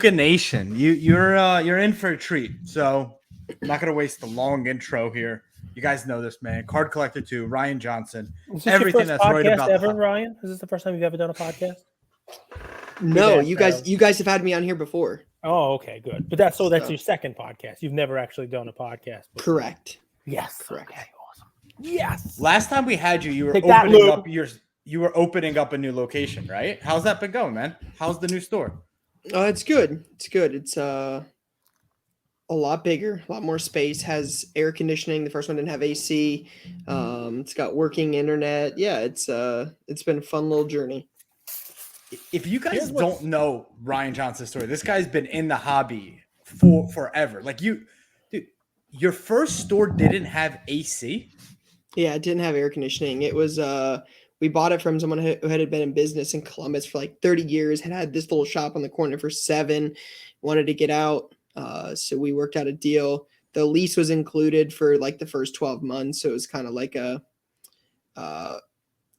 Stuka Nation, you're in for a treat. So I'm not gonna waste the long intro here. You guys know this man, CardCollector2, Ryan Johnson. Is this Everything your first that's right podcast about ever, the Ryan? Is this the first time you've ever done a podcast? No, Good answer. you guys have had me on here before. Oh, okay, good. But that's your second podcast. You've never actually done a podcast before. Correct. Yes. Correct. Okay, awesome. Yes. last time we had you, you were Take that, opening Lou. up you were opening up a new location, right? How's that been going, man? How's the new store? It's good. It's good. It's a lot bigger, a lot more space. Has air conditioning. The first one didn't have AC. It's got working internet. Yeah, it's been a fun little journey. If you guys don't know Ryan Johnson's story, this guy's been in the hobby for forever. Like dude, your first store didn't have AC? Yeah, it didn't have air conditioning. It was we bought it from someone who had been in business in Columbus for like 30 years, had this little shop on the corner for 7, wanted to get out. So we worked out a deal. The lease was included for like the first 12 months. So it was kind of like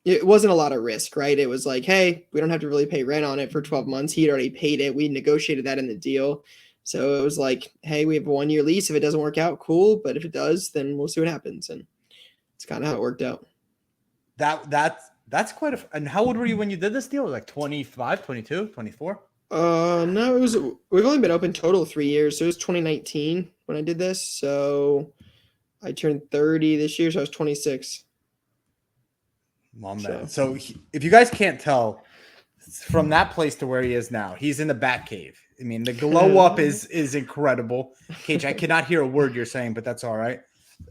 it wasn't a lot of risk, right? It was like, hey, we don't have to really pay rent on it for 12 months. He had already paid it. We negotiated that in the deal. So it was like, hey, we have a 1-year lease. If it doesn't work out, cool. But if it does, then we'll see what happens. And it's kind of how it worked out. That's quite and how old were you when you did this deal? Like 25, 22, 24? No, we've only been open total 3 years. So it was 2019 when I did this. So I turned 30 this year. So I was 26. Well, man. So if you guys can't tell, from that place to where he is now, he's in the Bat Cave. I mean, the glow up is incredible. Cage, I cannot hear a word you're saying, but that's all right.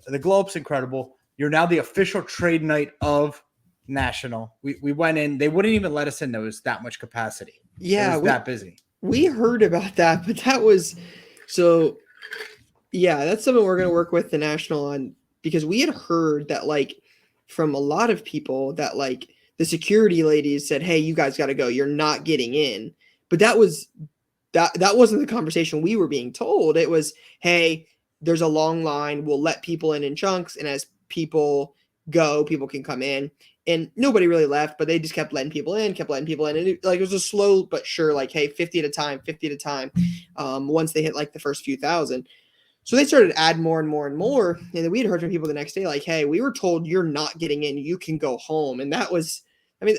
The glow up's incredible. You're now the official trade night of National. We went in. They wouldn't even let us in. There was that much capacity. Yeah, it was that busy. We heard about that, but that was so. Yeah, that's something we're gonna work with the National on, because we had heard that like from a lot of people that like the security ladies said, "Hey, you guys got to go. You're not getting in." But that wasn't the conversation we were being told. It was, "Hey, there's a long line. We'll let people in chunks, and as people go, people can come in." And nobody really left, but they just kept letting people in. And it was a slow but sure, like, hey, 50 at a time. Once they hit like the first few thousand. So they started to add more and more and more. And then we'd heard from people the next day, like, hey, we were told you're not getting in. You can go home. And that was, I mean,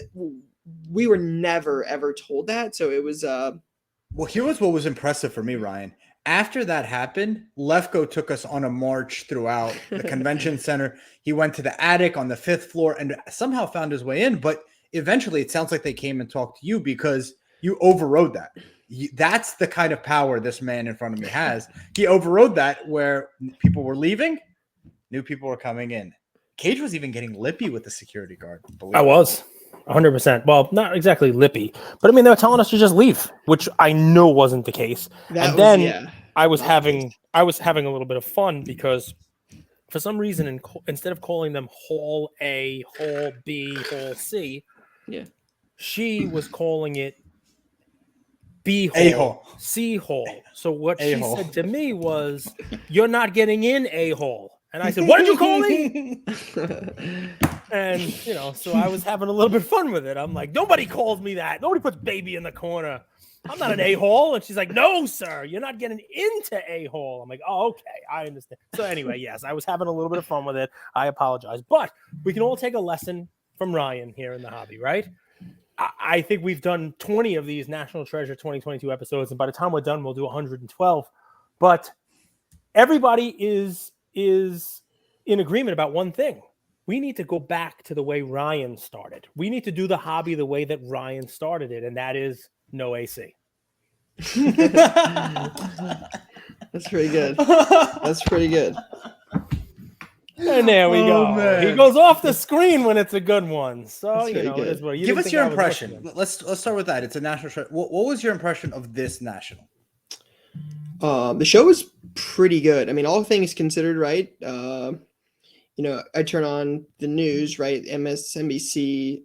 we were never, ever told that. So it was. Well, here was what was impressive for me, Ryan. After that happened, Lefko took us on a march throughout the convention center. He went to the attic on the 5th floor and somehow found his way in. But eventually, it sounds like they came and talked to you because you overrode that. That's the kind of power this man in front of me has. He overrode that where people were leaving, new people were coming in. Cage was even getting lippy with the security guard. I was 100%. Well, not exactly lippy, but I mean, they were telling us to just leave, which I know wasn't the case. I was having a little bit of fun because for some reason, instead of calling them Hall A, Hall B, Hall C, she was calling it B hall, A-hole. C hall. So what A-hole. She said to me was, "You're not getting in, A-hole." And I said, "What did you call me?" And so I was having a little bit of fun with it. I'm like, "Nobody calls me that. Nobody puts baby in the corner. I'm not an A-hole." And she's like, "No, sir, you're not getting into A-hole." I'm like, "Oh, okay, I understand." So anyway, yes, I was having a little bit of fun with it. I apologize, but we can all take a lesson from Ryan here in the hobby, right? I think we've done 20 of these National Treasure 2022 episodes, and by the time we're done, we'll do 112. But everybody is in agreement about one thing. We need to go back to the way Ryan started. We need to do the hobby the way that Ryan started it, and that is no AC. That's pretty good. That's pretty good. And there we go. Man. He goes off the screen when it's a good one. So give us your impression. Let's start with that. It's a national show. What was your impression of this national? The show was pretty good. I mean, all things considered, right? I turn on the news, right? MSNBC,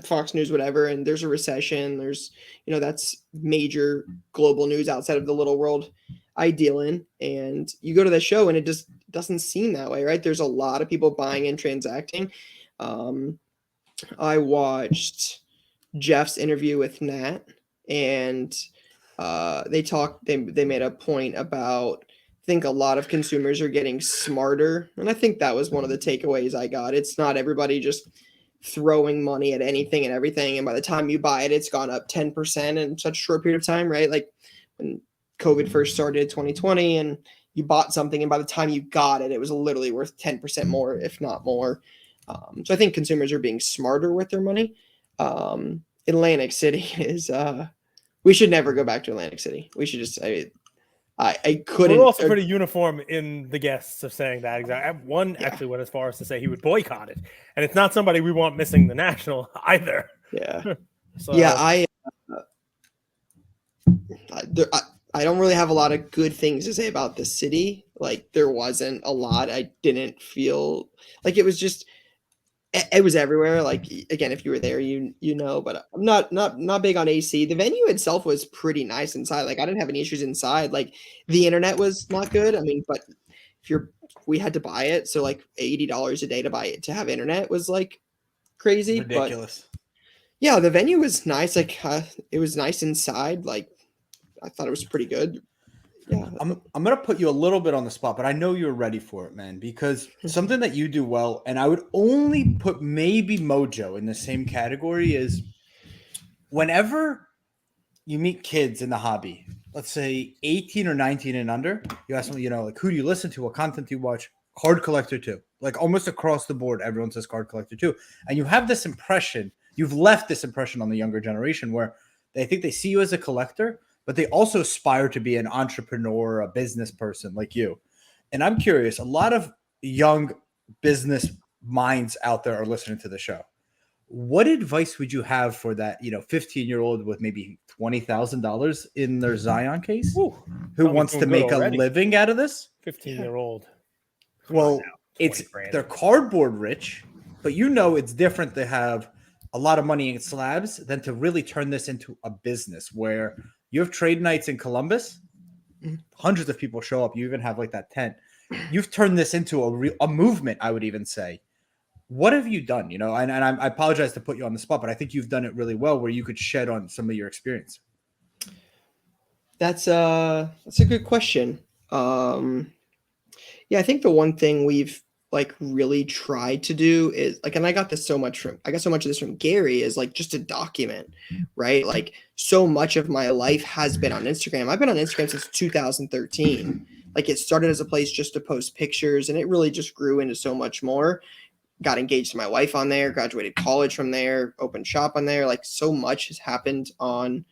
Fox News, whatever, and there's a recession. There's, that's major global news outside of the little world I deal in. And you go to the show and it just doesn't seem that way, right? There's a lot of people buying and transacting. I watched Jeff's interview with Nat, and They made a point about, I think a lot of consumers are getting smarter, and I think that was one of the takeaways I got. It's not everybody just throwing money at anything and everything, and by the time you buy it, it's gone up 10% in such a short period of time, right? Like when COVID first started 2020 and you bought something, and by the time you got it, it was literally worth 10% more, if not more. So I think consumers are being smarter with their money. Atlantic City is we should never go back to Atlantic City. We should just I couldn't. We're also pretty uniform in the guests of saying that. Exactly. One actually went as far as to say he would boycott it, and it's not somebody we want missing the national either. Yeah. So, yeah, I don't really have a lot of good things to say about the city. Like there wasn't a lot. I didn't feel like it was just. It was everywhere. Like again, if you were there, you know. But I'm not big on AC. The venue itself was pretty nice inside. Like I didn't have any issues inside. Like the internet was not good. I mean, but we had to buy it, so like $80 a day to buy it to have internet was like crazy. Ridiculous. But yeah, the venue was nice. Like it was nice inside. Like I thought it was pretty good. Yeah. I'm gonna put you a little bit on the spot, but I know you're ready for it, man, because something that you do well, and I would only put maybe Mojo in the same category, is whenever you meet kids in the hobby, let's say 18 or 19 and under, you ask them, like, who do you listen to, what content do you watch? CardCollector2. Like almost across the board, everyone says CardCollector2. And you have this impression, you've left this impression on the younger generation where they think they see you as a collector, but they also aspire to be an entrepreneur, a business person like you. And I'm curious, a lot of young business minds out there are listening to the show. What advice would you have for that, 15-year-old with maybe $20,000 in their Zion case who wants to make a living out of this? 15-year-old. Well, they're cardboard rich, but it's different to have a lot of money in slabs than to really turn this into a business where you have trade nights in Columbus, hundreds of people show up. You even have like that tent. You've turned this into a movement, I would even say. What have you done? And I apologize to put you on the spot, but I think you've done it really well where you could shed on some of your experience. That's a good question. Yeah, I think the one thing we've like really tried to do is like, and I got so much of this from Gary, is like just to document, right? Like so much of my life has been on Instagram. I've been on Instagram since 2013. Like it started as a place just to post pictures, and it really just grew into so much more. Got engaged to my wife on there, graduated college from there, opened shop on there. Like so much has happened on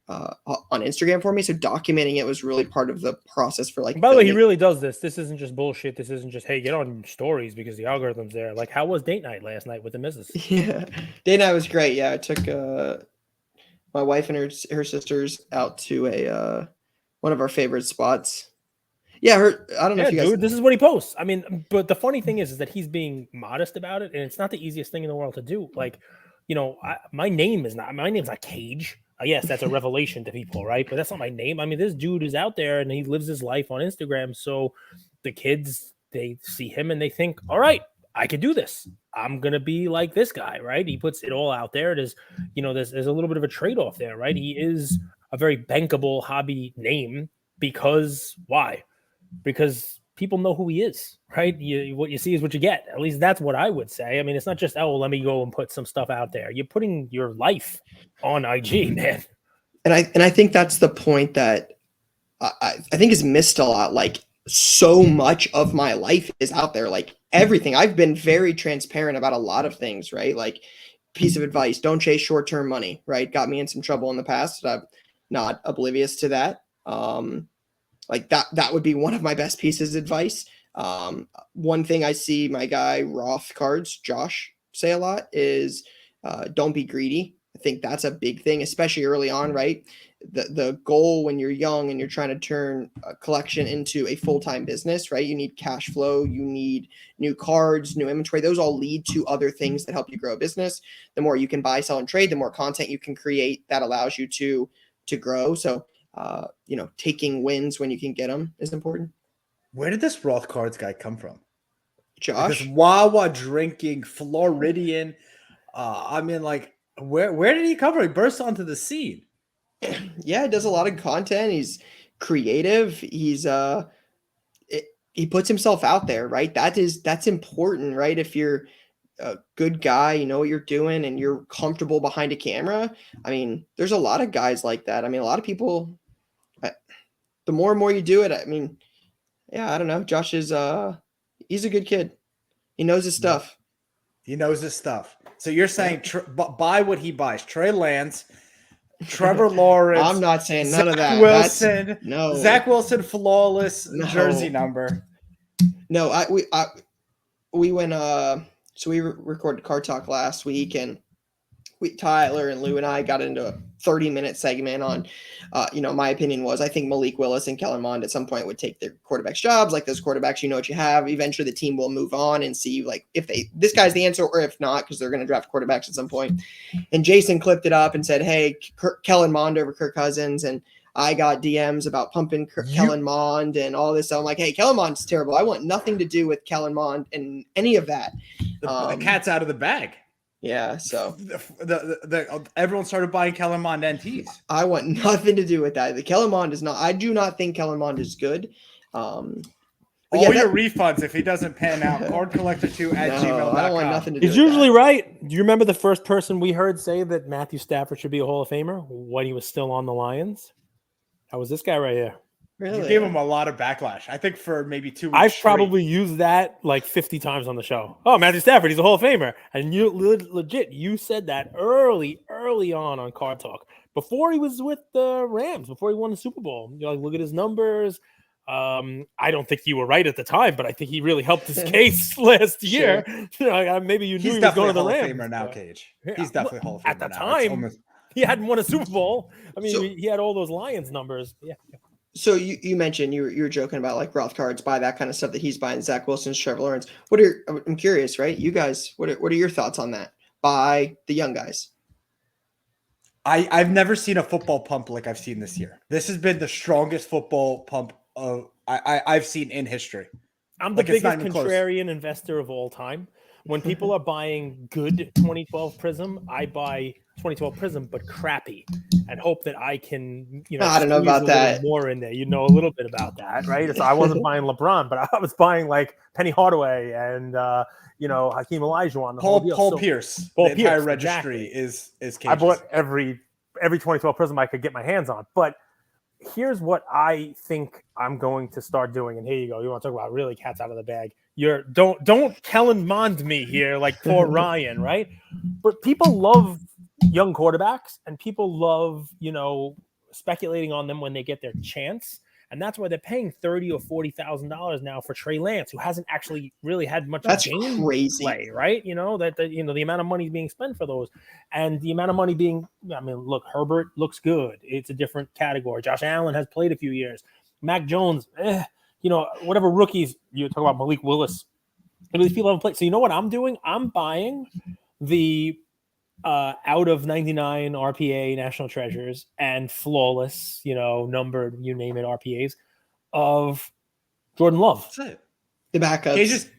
Instagram for me. So documenting it was really part of the process for like. By the way, he really does this. This isn't just bullshit. This isn't just, hey, get on stories because the algorithm's there. Like, how was date night last night with the missus? Yeah, date night was great. Yeah, I took my wife and her sisters out to one of our favorite spots. Yeah, I don't know if you guys. Dude, this is what he posts. I mean, but the funny thing is that he's being modest about it, and it's not the easiest thing in the world to do. Like, my name's not Cage. Yes, that's a revelation to people, right? But that's not my name. I mean, this dude is out there and he lives his life on Instagram. So the kids, they see him and they think, all right, I could do this. I'm going to be like this guy, right? He puts it all out there. There's a little bit of a trade-off there, right? He is a very bankable hobby name because why? Because people know who he is, right? What you see is what you get. At least that's what I would say. I mean, it's not just, let me go and put some stuff out there. You're putting your life on IG, man. And I think that's the point that I think is missed a lot. Like so much of my life is out there, like everything. I've been very transparent about a lot of things, right? Like piece of advice, don't chase short-term money, right? Got me in some trouble in the past. I'm not oblivious to that. Like that would be one of my best pieces of advice. One thing I see my guy Roth Cards, Josh, say a lot is don't be greedy. I think that's a big thing, especially early on, right? The goal when you're young and you're trying to turn a collection into a full-time business, right? You need cash flow, you need new cards, new inventory. Those all lead to other things that help you grow a business. The more you can buy, sell, and trade, the more content you can create that allows you to grow. So taking wins when you can get them is important. Where did this Roth Cards guy come from? Josh? This Wawa drinking Floridian. I mean, like, where did he come from? He burst onto the scene. Yeah, he does a lot of content. He's creative. He puts himself out there, right? That's important, right? If you're a good guy, you know what you're doing, and you're comfortable behind a camera. I mean, there's a lot of guys like that. I mean, a lot of people. The more and more you do it, I mean, yeah, I don't know. Josh is he's a good kid. He knows his stuff. He knows his stuff. So you're saying buy what he buys. Trey Lance, Trevor Lawrence. I'm not saying none of that. Wilson. No. Zach Wilson, flawless jersey number. No, we went so we recorded Card Talk last week, and Tyler and Lou and I got into a 30-minute segment on, my opinion was I think Malik Willis and Kellen Mond at some point would take their quarterbacks jobs. Like those quarterbacks, you know what you have. Eventually the team will move on and see like if this guy's the answer or if not, because they're going to draft quarterbacks at some point. And Jason clipped it up and said, hey, Kellen Mond over Kirk Cousins. And I got DMs about pumping Kellen Mond and all this. So I'm like, hey, Kellen Mond's terrible. I want nothing to do with Kellen Mond and any of that. The cat's out of the bag. Yeah, so everyone started buying Kellen Mond NTs. I want nothing to do with that. The Kellen Mond is not. I do not think Kellen Mond is good. All your refunds if he doesn't pan out. CardCollector2 at gmail.com. I don't want nothing to do. He's usually right. Do you remember the first person we heard say that Matthew Stafford should be a Hall of Famer when he was still on the Lions? That was this guy right here. Really? You gave him a lot of backlash. I think for maybe 2 weeks. I've probably used that like 50 times on the show. Oh, Matthew Stafford, he's a Hall of Famer. And you legit, you said that early on Card Talk. Before he was with the Rams, before he won the Super Bowl. You're like, look at his numbers. I don't think you were right at the time, but I think he really helped his case last year. Sure. Maybe you knew he was going to the Rams. He's definitely a Hall of Famer now, Cage. He's definitely a Hall of Famer at the time. He hadn't won a Super Bowl. I mean, he had all those Lions numbers. Yeah. So you mentioned you were joking about like Roth cards, buy that kind of stuff that he's buying. Zach Wilson, Trevor Lawrence. I'm curious, right? You guys, what are your thoughts on that? Buy the young guys. I've never seen a football pump like I've seen this year. This has been the strongest football pump I've seen in history. I'm the biggest contrarian investor of all time. When people are buying good 2012 Prism, I buy 2012 Prism, but crappy, and hope that I can, I don't know about that. More in there. You know a little bit about that, right? So I wasn't buying LeBron, but I was buying like Penny Hardaway and Hakeem Olajuwon. Paul Pierce. The entire registry is Cage's. I bought every 2012 Prism I could get my hands on. But here's what I think I'm going to start doing. And here you go. You want to talk about really cats out of the bag. Don't Kellen Mond me here like poor Ryan, right? But people love young quarterbacks, and people love, speculating on them when they get their chance. And that's why they're paying $30,000 or $40,000 now for Trey Lance, who hasn't actually really had much game play, right? The amount of money being spent for those, and the amount of money being. I mean, look, Herbert looks good. It's a different category. Josh Allen has played a few years. Mac Jones, whatever rookies you talk about, Malik Willis. These people haven't played. So you know what I'm doing? I'm buying the out of 99 RPA National Treasures and flawless, numbered, you name it, RPAs of Jordan Love. That's it. The backups.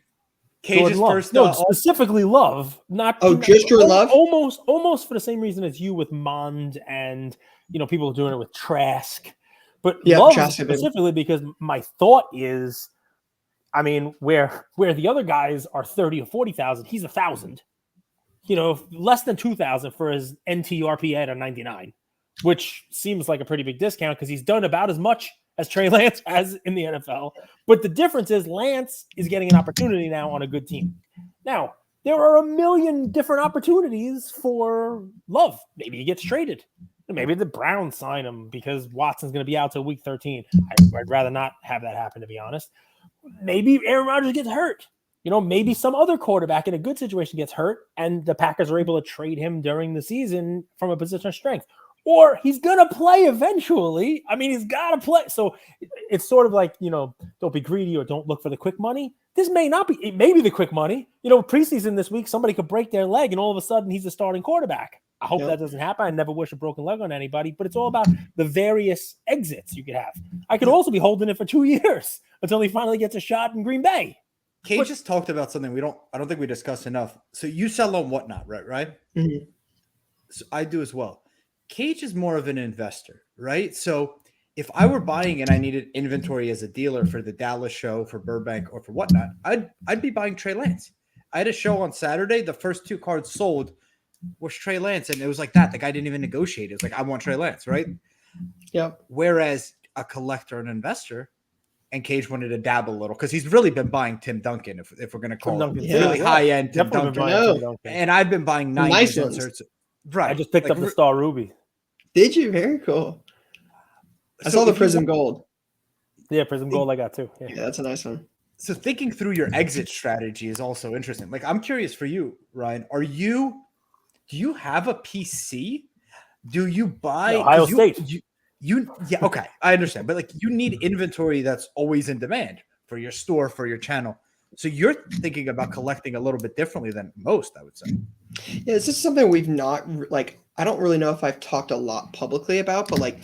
Cage's first. No, specifically Love. Just Jordan Love? Almost for the same reason as you with Mond and, people doing it with Trask. But Love specifically because my thought is, I mean, where the other guys are 30 or 40,000, he's 1,000. Less than 2,000 for his NTRP at a 99, which seems like a pretty big discount because he's done about as much as Trey Lance has in the NFL. But the difference is Lance is getting an opportunity now on a good team. Now, there are a million different opportunities for Love. Maybe he gets traded. Maybe the Browns sign him because Watson's going to be out till week 13. I'd rather not have that happen, to be honest. Maybe Aaron Rodgers gets hurt. Maybe some other quarterback in a good situation gets hurt and the Packers are able to trade him during the season from a position of strength. Or he's going to play eventually. I mean, he's got to play. So it's sort of like, don't be greedy or don't look for the quick money. This may not be. It may be the quick money. Preseason this week, somebody could break their leg and all of a sudden he's a starting quarterback. I hope that doesn't happen. I never wish a broken leg on anybody, but it's all about the various exits you could have. I could also be holding it for 2 years until he finally gets a shot in Green Bay. Cage just talked about something I don't think we discussed enough. So you sell on Whatnot, right? Mm-hmm. So I do as well. Cage is more of an investor, right? So if I were buying and I needed inventory as a dealer for the Dallas show, for Burbank, or for whatnot, I'd be buying Trey Lance. I had a show on Saturday. The first 2 cards sold was Trey Lance, and it was like that. The guy didn't even negotiate. It was like, I want Trey Lance, right? Yep. Whereas a collector and investor, and Cage wanted to dabble a little because he's really been buying Tim Duncan, if we're going to call it really high end Tim Duncan. Tim Duncan. And I've been buying 90s nice inserts. Right. I just picked up the Star Ruby. Did you? Very cool. I saw the Prism Gold. Yeah, Prism Gold I got too. Yeah, that's a nice one. So thinking through your exit strategy is also interesting. Like, I'm curious for you, Ryan, do you have a PC? Do you buy Ohio State? Yeah, okay, I understand. But like, you need inventory that's always in demand for your store, for your channel. So you're thinking about collecting a little bit differently than most, I would say. Yeah, this is something we've not like. I don't really know if I've talked a lot publicly about, but like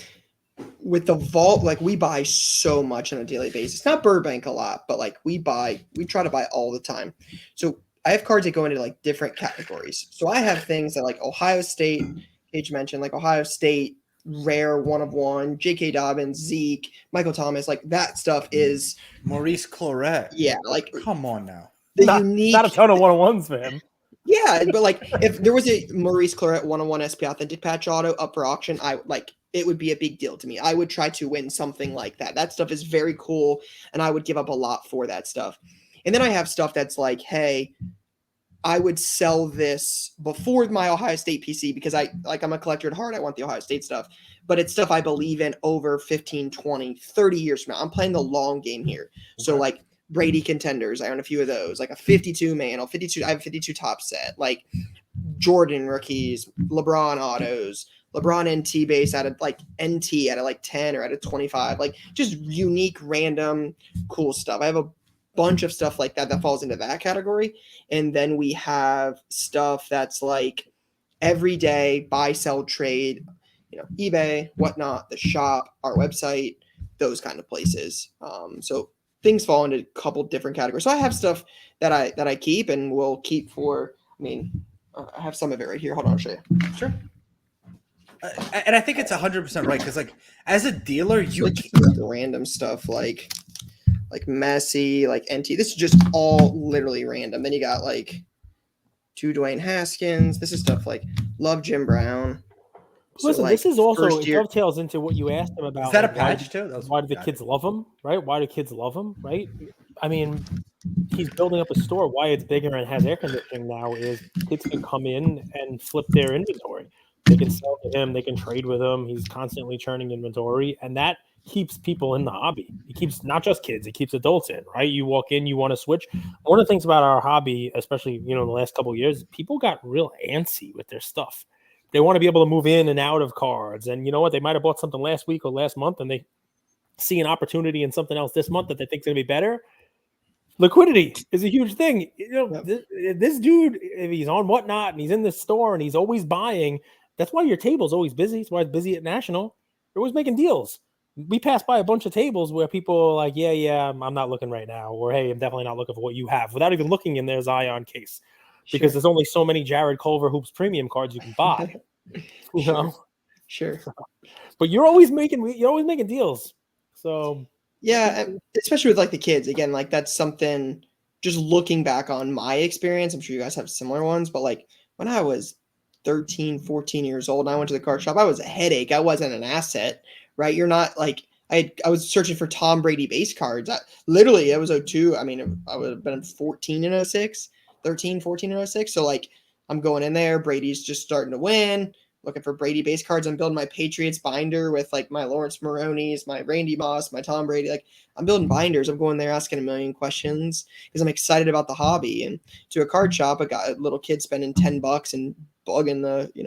with the vault, like we buy so much on a daily basis. Not Burbank a lot, but like we try to buy all the time. So I have cards that go into like different categories. So I have things that like Ohio State, Paige mentioned, like Ohio State, rare 1 of 1, J.K. Dobbins, Zeke, Michael Thomas, like that stuff is Maurice Claret. Yeah, like come on now. The unique, not a ton of 1-on-1s, man. Yeah, but like if there was a Maurice Claret 1-on-1 SP Authentic Patch Auto up for auction, it would be a big deal to me. I would try to win something like that. That stuff is very cool, and I would give up a lot for that stuff. And then I have stuff that's like, hey, I would sell this before my Ohio State PC because I'm a collector at heart. I want the Ohio State stuff, but it's stuff I believe in over 15, 20, 30 years from now. I'm playing the long game here. Okay. So like Brady contenders, I own a few of those, like a 52 man, I have a 52 top set, like Jordan rookies, LeBron autos, LeBron NT base out of like NT out of like 10 or out of 25, like just unique, random, cool stuff. I have a bunch of stuff like that falls into that category. And then we have stuff that's like everyday buy, sell, trade, eBay, whatnot, the shop, our website, those kind of places. So things fall into a couple different categories. So I have stuff that I keep and will keep for, I have some of it right here. Hold on, I'll show you. Sure. And I think it's 100% right. Cause like as a dealer, you like random stuff like Messi, like NT. This is just all literally random. Then you got like 2 Dwayne Haskins. This is stuff like love Jim Brown. Listen, like, this is also it dovetails into what you asked him about. Is that a patch too? Why do the kids love him, right? Why do kids love him, right? I mean, he's building up a store. Why it's bigger and has air conditioning now is kids can come in and flip their inventory. They can sell to him. They can trade with him. He's constantly churning inventory, and that keeps people in the hobby. It keeps not just kids, it keeps adults in, right? You walk in, you want to switch. One of the things about our hobby, especially, the last couple of years, people got real antsy with their stuff. They want to be able to move in and out of cards. And you know what? They might have bought something last week or last month, and they see an opportunity in something else this month that they think is going to be better. Liquidity is a huge thing. This dude, if he's on whatnot and he's in this store and he's always buying, that's why your table's always busy. That's why it's busy at National. They're always making deals. We pass by a bunch of tables where people are like, yeah, I'm not looking right now. Or, hey, I'm definitely not looking for what you have without even looking in their Zion case. Because there's only so many Jared Culver Hoops premium cards you can buy. You know? Sure. But you're always making deals. So yeah, especially with like the kids. Again, like that's something just looking back on my experience. I'm sure you guys have similar ones, but like when I was 13, 14 years old and I went to the card shop, I was a headache. I wasn't an asset. Right, you're not like I was searching for Tom Brady base cards. Literally, it was 02. I mean, I would have been 14 in 06, 13, 14 in 06. So like, I'm going in there. Brady's just starting to win. Looking for Brady base cards. I'm building my Patriots binder with like my Lawrence Maroney's, my Randy Moss, my Tom Brady. Like I'm building binders. I'm going there asking a million questions because I'm excited about the hobby. And to a card shop, I got a little kid spending $10 and bugging the you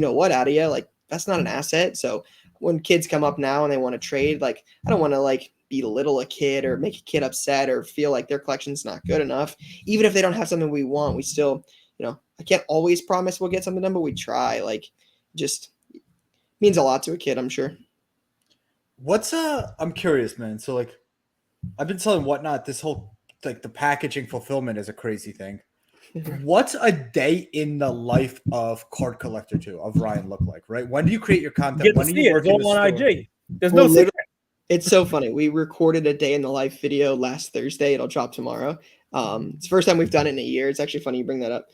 know what out of you. Like that's not an asset. So when kids come up now and they want to trade, like I don't want to like belittle a kid or make a kid upset or feel like their collection's not good enough. Even if they don't have something we want, we still, I can't always promise we'll get something done, but we try. Like just means a lot to a kid, I'm sure. I'm curious, man. So like I've been selling whatnot, this whole like the packaging fulfillment is a crazy thing. What's a day in the life of CardCollector2 of Ryan look like, right? When do you create your content? Get When to do see you it. work It's in the all on store? IG. There's Well, no secret. It's so funny. We recorded a day in the life video last Thursday. It'll drop tomorrow. It's the first time we've done it in a year. It's actually funny you bring that up.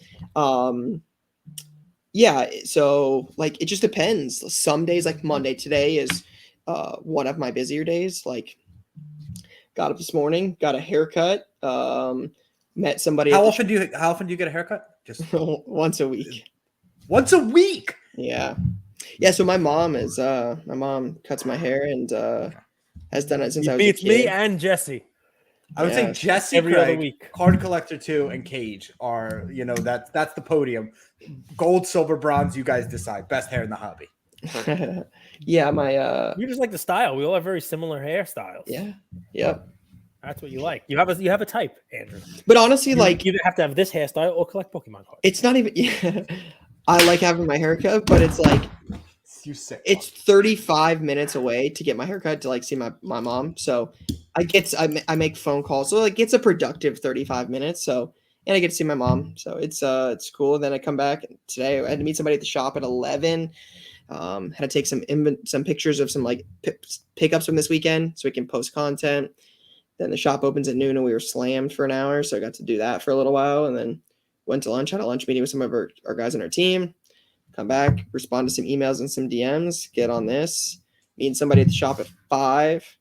Yeah, so like it just depends. Some days, like Monday, today is one of my busier days. Like, got up this morning, got a haircut, met somebody. How often do you get a haircut? Just once a week. Once a week. Yeah. So my mom cuts my hair and has done it since I was a kid. Me and Jesse. I would say Jesse, every Craig, other week. CardCollector2, and Cage are, that's the podium. Gold, silver, bronze, you guys decide. Best hair in the hobby. Yeah, my you just like the style. We all have very similar hairstyles. Yeah. Yep. That's what you like. You have a type, Andrew. But honestly, you either have to have this hairstyle or collect Pokemon cards. It's not even. Yeah, I like having my haircut, but it's like it's 35 minutes away to get my haircut to like see my mom. So I make phone calls, so like it's a productive 35 minutes. So and I get to see my mom, so it's cool. And then I come back today. I had to meet somebody at the shop at 11. Had to take some pictures of some like pickups from this weekend so we can post content. Then the shop opens at noon and we were slammed for an hour. So I got to do that for a little while and then went to lunch, had a lunch meeting with some of our guys on our team, come back, respond to some emails and some DMs, get on this, meeting somebody at the shop at 5,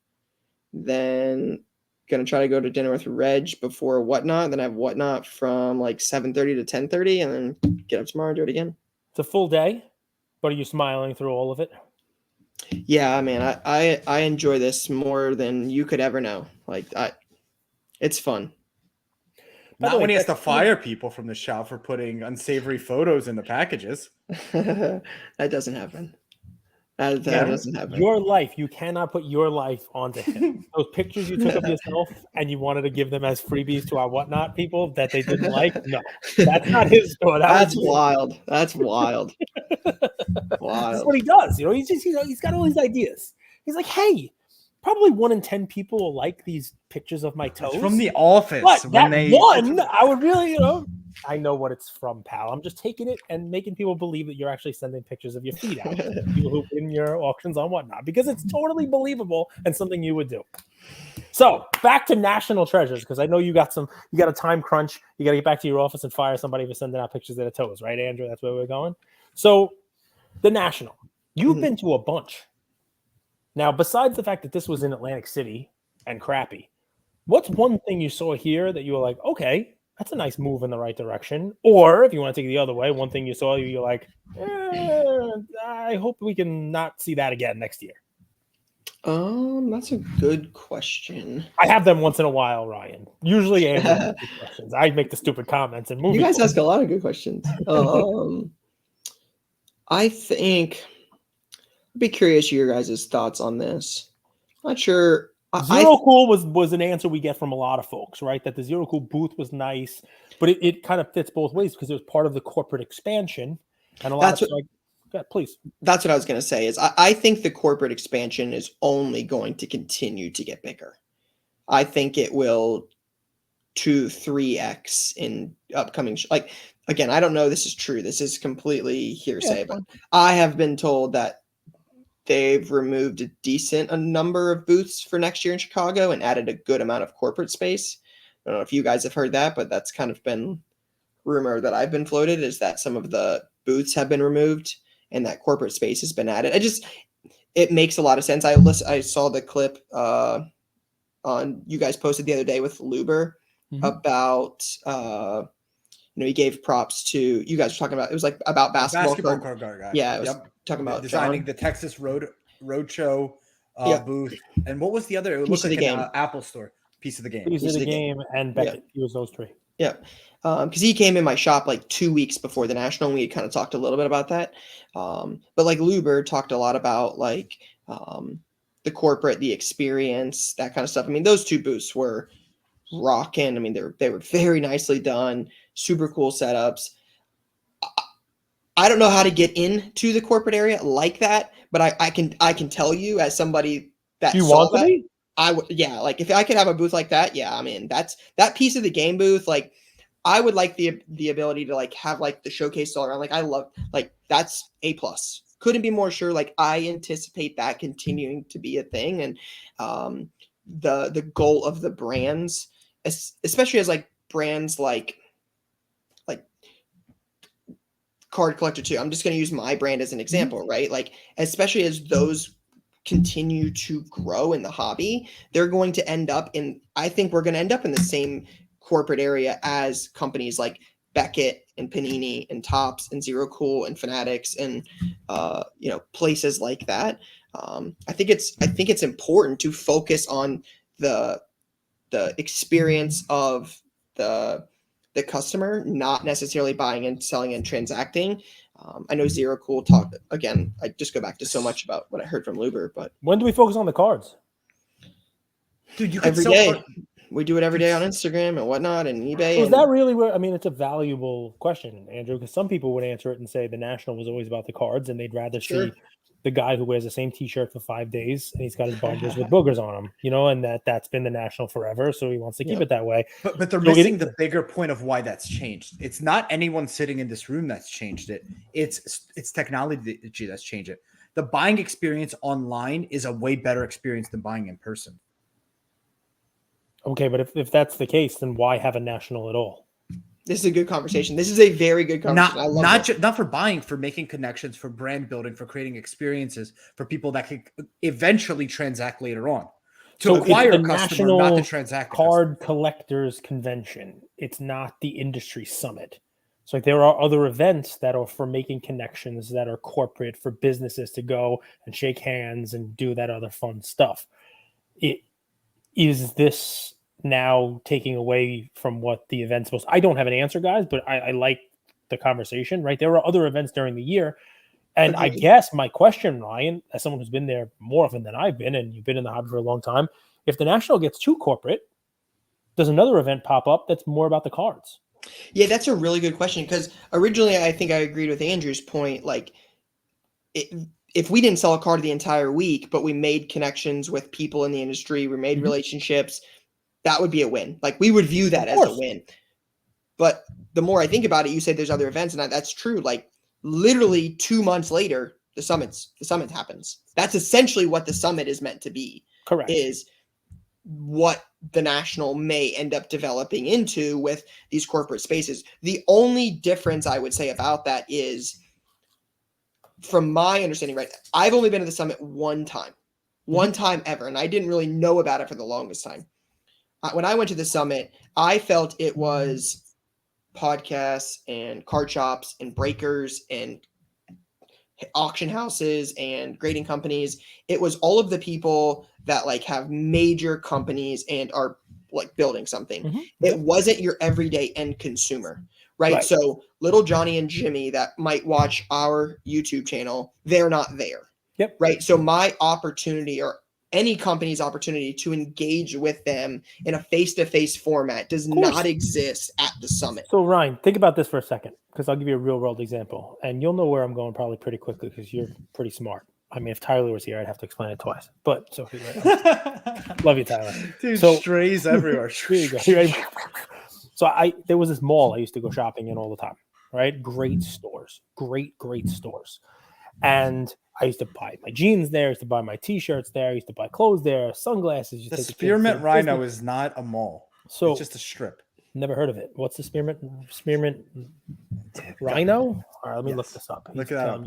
then going to try to go to dinner with Reg before Whatnot. Then I have Whatnot from like 7:30 to 10:30 and then get up tomorrow and do it again. It's a full day, but are you smiling through all of it? Yeah, man, I enjoy this more than you could ever know. Like it's fun. Not when he has to fire people from the shop for putting unsavory photos in the packages. That doesn't happen. That doesn't happen. Your life, you cannot put your life onto him. Those pictures you took of yourself and you wanted to give them as freebies to our Whatnot people that they didn't like. No, that's not his store. That's wild. That's wild. Wild. That's what he does. He's got all these ideas. He's like, hey, probably 1 in 10 people will like these pictures of my toes. It's from The Office. But I would really, I know what it's from, pal. I'm just taking it and making people believe that you're actually sending pictures of your feet out to people who win your auctions on Whatnot, because it's totally believable and something you would do. So back to national treasures, because I know you got a time crunch. You got to get back to your office and fire somebody for sending out pictures of their toes, right, Andrew? That's where we're going. So the national, you've been to a bunch. Now, besides the fact that this was in Atlantic City and crappy, what's one thing you saw here that you were like, okay, that's a nice move in the right direction? Or if you want to take it the other way, one thing you saw, you're like, I hope we can not see that again next year. That's a good question. I have them once in a while, Ryan. Usually answer questions. I make the stupid comments and move. You guys ask a lot of good questions. I think I'd be curious to your guys' thoughts on this. Not sure. Zero Cool was an answer we get from a lot of folks, right? That the Zero Cool booth was nice, but it kind of fits both ways because it was part of the corporate expansion, and a lot please. That's what I was going to say. Is I think the corporate expansion is only going to continue to get bigger. I think it will 2-3x in upcoming. Again, I don't know. This is true. This is completely hearsay, but I have been told that they've removed a decent number of booths for next year in Chicago and added a good amount of corporate space. I don't know if you guys have heard that, but that's kind of been rumor that I've been floated, is that some of the booths have been removed and that corporate space has been added. It makes a lot of sense. I saw the clip on you guys posted the other day with Luber about he gave props to, you guys were talking about, it was like about basketball card guy. Yeah, it was talking about designing the Texas Roadshow booth. And what was the other? It looked like an Apple Store. Piece of the game. Piece of the game and Beckett. He was those 3. Yeah. Because he came in my shop like 2 weeks before the national, and we had kind of talked a little bit about that. But like Luber talked a lot about like the corporate, the experience, that kind of stuff. I mean, those 2 booths were rocking. I mean, they were very nicely done, super cool setups. I don't know how to get into the corporate area like that, but I can tell you as somebody that you want to be. Like if I could have a booth like that, yeah, I mean that piece of the game booth, like I would like the ability to like have like the showcase all around. Like I love like that's A+. Couldn't be more sure. Like I anticipate that continuing to be a thing, and the goal of the brands, especially as like brands like CardCollector2. I'm just going to use my brand as an example, right? Like especially as those continue to grow in the hobby, they're going to end up in. I think we're going to end up in the same corporate area as companies like Beckett and Panini and Topps and Zero Cool and Fanatics and places like that. I think it's important to focus on the experience of the customer, not necessarily buying and selling and transacting. I know Zero Cool talked again. I just go back to so much about what I heard from Luber, but when do we focus on the cards? Dude, you could every day. We do it every day on Instagram and whatnot and eBay. So is that really where, I mean, it's a valuable question, Andrew, because some people would answer it and say the National was always about the cards and they'd rather see the guy who wears the same t-shirt for 5 days and he's got his binders with boogers on him, and that's been the National forever. So he wants to keep it that way. But they're missing the bigger point of why that's changed. It's not anyone sitting in this room that's changed it. It's technology that's changed it. The buying experience online is a way better experience than buying in person. Okay, but if that's the case, then why have a National at all? This is a good conversation. This is a very good conversation. I love it. Not for buying, for making connections, for brand building, for creating experiences, for people that can eventually transact later on. To acquire a customer, not to transact. Card Collectors Convention. It's not the industry summit. So like there are other events that are for making connections, that are corporate, for businesses to go and shake hands and do that other fun stuff. Is this now taking away from what the event's supposed to? I don't have an answer, guys, but I like the conversation, right? There are other events during the year. And I guess my question, Ryan, as someone who's been there more often than I've been, and you've been in the hobby for a long time, if the National gets too corporate, does another event pop up that's more about the cards? Yeah, that's a really good question, because originally I think I agreed with Andrew's point. Like, if we didn't sell a card the entire week, but we made connections with people in the industry, we made relationships, that would be a win. Like we would view that as a win. But the more I think about it, you said there's other events, and that's true. Like literally 2 months later, the summit happens. That's essentially what the summit is meant to be. Correct. Is what the National may end up developing into with these corporate spaces. The only difference I would say about that is, from my understanding, right, I've only been to the summit one time ever, and I didn't really know about it for the longest time. When I went to the summit, I felt it was podcasts and card shops and breakers and auction houses and grading companies. It was all of the people that like have major companies and are like building something. It wasn't your everyday end consumer. Right. So little Johnny and Jimmy that might watch our YouTube channel, they're not there. Yep. Right. So my opportunity, or any company's opportunity to engage with them in a face-to-face format, does not exist at the summit. So Ryan, think about this for a second, because I'll give you a real world example, and you'll know where I'm going probably pretty quickly because you're pretty smart. I mean, if Tyler was here, I'd have to explain it twice. But so love you, Tyler. Dude, strays everywhere. Here you go. You ready? So there was this mall I used to go shopping in all the time, right? Great stores, great stores. And I used to buy my jeans there. I used to buy my T-shirts there. I used to buy clothes there, sunglasses. The Spearmint Rhino is not a mall. So it's just a strip. Never heard of it. What's the Spearmint Rhino? All right, let me look this up. Look it up.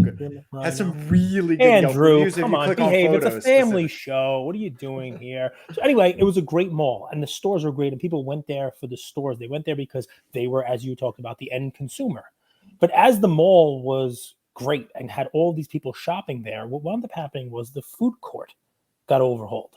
Has some really good Andrew, come on, behave. It's a family show. What are you doing here? So anyway, it was a great mall, and the stores were great, and people went there for the stores. They went there because they were, as you talked about, the end consumer. But as the mall was great and had all these people shopping there, what wound up happening was the food court got overhauled,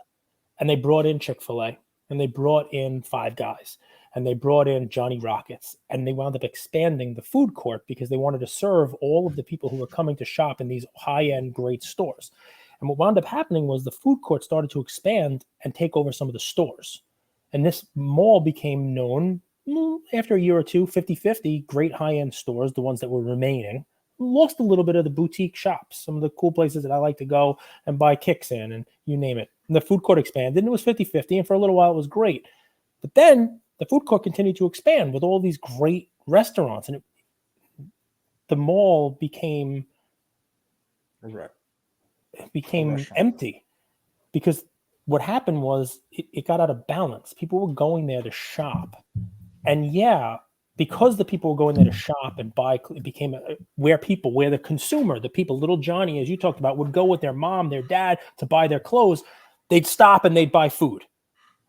and they brought in Chick-fil-A, and they brought in Five Guys, and they brought in Johnny Rockets, and they wound up expanding the food court because they wanted to serve all of the people who were coming to shop in these high-end great stores. And what wound up happening was the food court started to expand and take over some of the stores, and this mall became known after a year or two, 50-50, great high-end stores, the ones that were remaining, lost a little bit of the boutique shops, some of the cool places that I like to go and buy kicks in, and you name it. And the food court expanded, and it was 50-50, and for a little while it was great. But then the food court continued to expand with all these great restaurants, and the mall became empty because what happened was it got out of balance. People were going there to shop, and because the people were going there to shop and buy, it became where the consumer, the people, little Johnny, as you talked about, would go with their mom, their dad to buy their clothes. They'd stop and they'd buy food,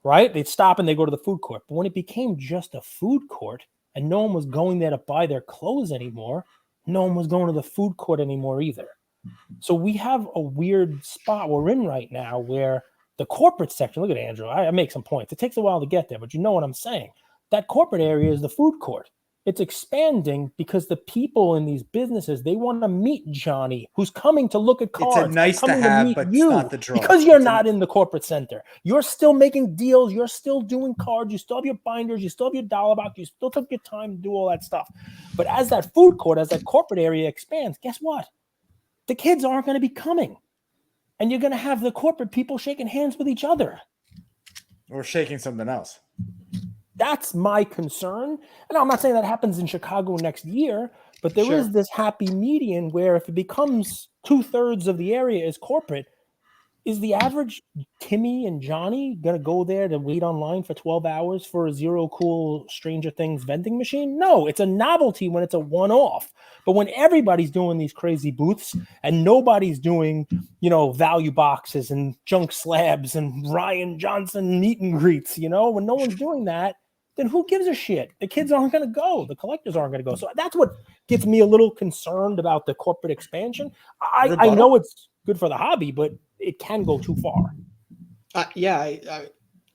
right? They'd stop and they'd go to the food court. But when it became just a food court and no one was going there to buy their clothes anymore, no one was going to the food court anymore either. So we have a weird spot we're in right now where the corporate section, look at Andrew, I make some points. It takes a while to get there, but you know what I'm saying. That corporate area is the food court. It's expanding because the people in these businesses, they want to meet Johnny, who's coming to look at cards. It's a nice to have, but it's not the draw. Because you're not in the corporate center. You're still making deals. You're still doing cards. You still have your binders. You still have your dollar box. You still took your time to do all that stuff. But as that food court, as that corporate area expands, guess what? The kids aren't going to be coming. And you're going to have the corporate people shaking hands with each other. Or shaking something else. That's my concern. And I'm not saying that happens in Chicago next year, but there is this happy median where if it becomes 2/3 of the area is corporate, is the average Timmy and Johnny going to go there to wait online for 12 hours for a zero cool Stranger Things vending machine? No, it's a novelty when it's a one-off. But when everybody's doing these crazy booths and nobody's doing, value boxes and junk slabs and Ryan Johnson meet and greets, when no one's doing that, then who gives a shit? The kids aren't going to go. The collectors aren't going to go. So that's what gets me a little concerned about the corporate expansion. I know it's good for the hobby, but it can go too far. I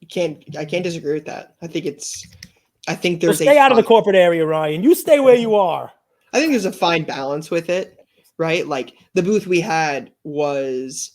can't disagree with that. I think there's stay out of the corporate area, Ryan. You stay where you are. I think there's a fine balance with it, right? Like the booth we had was,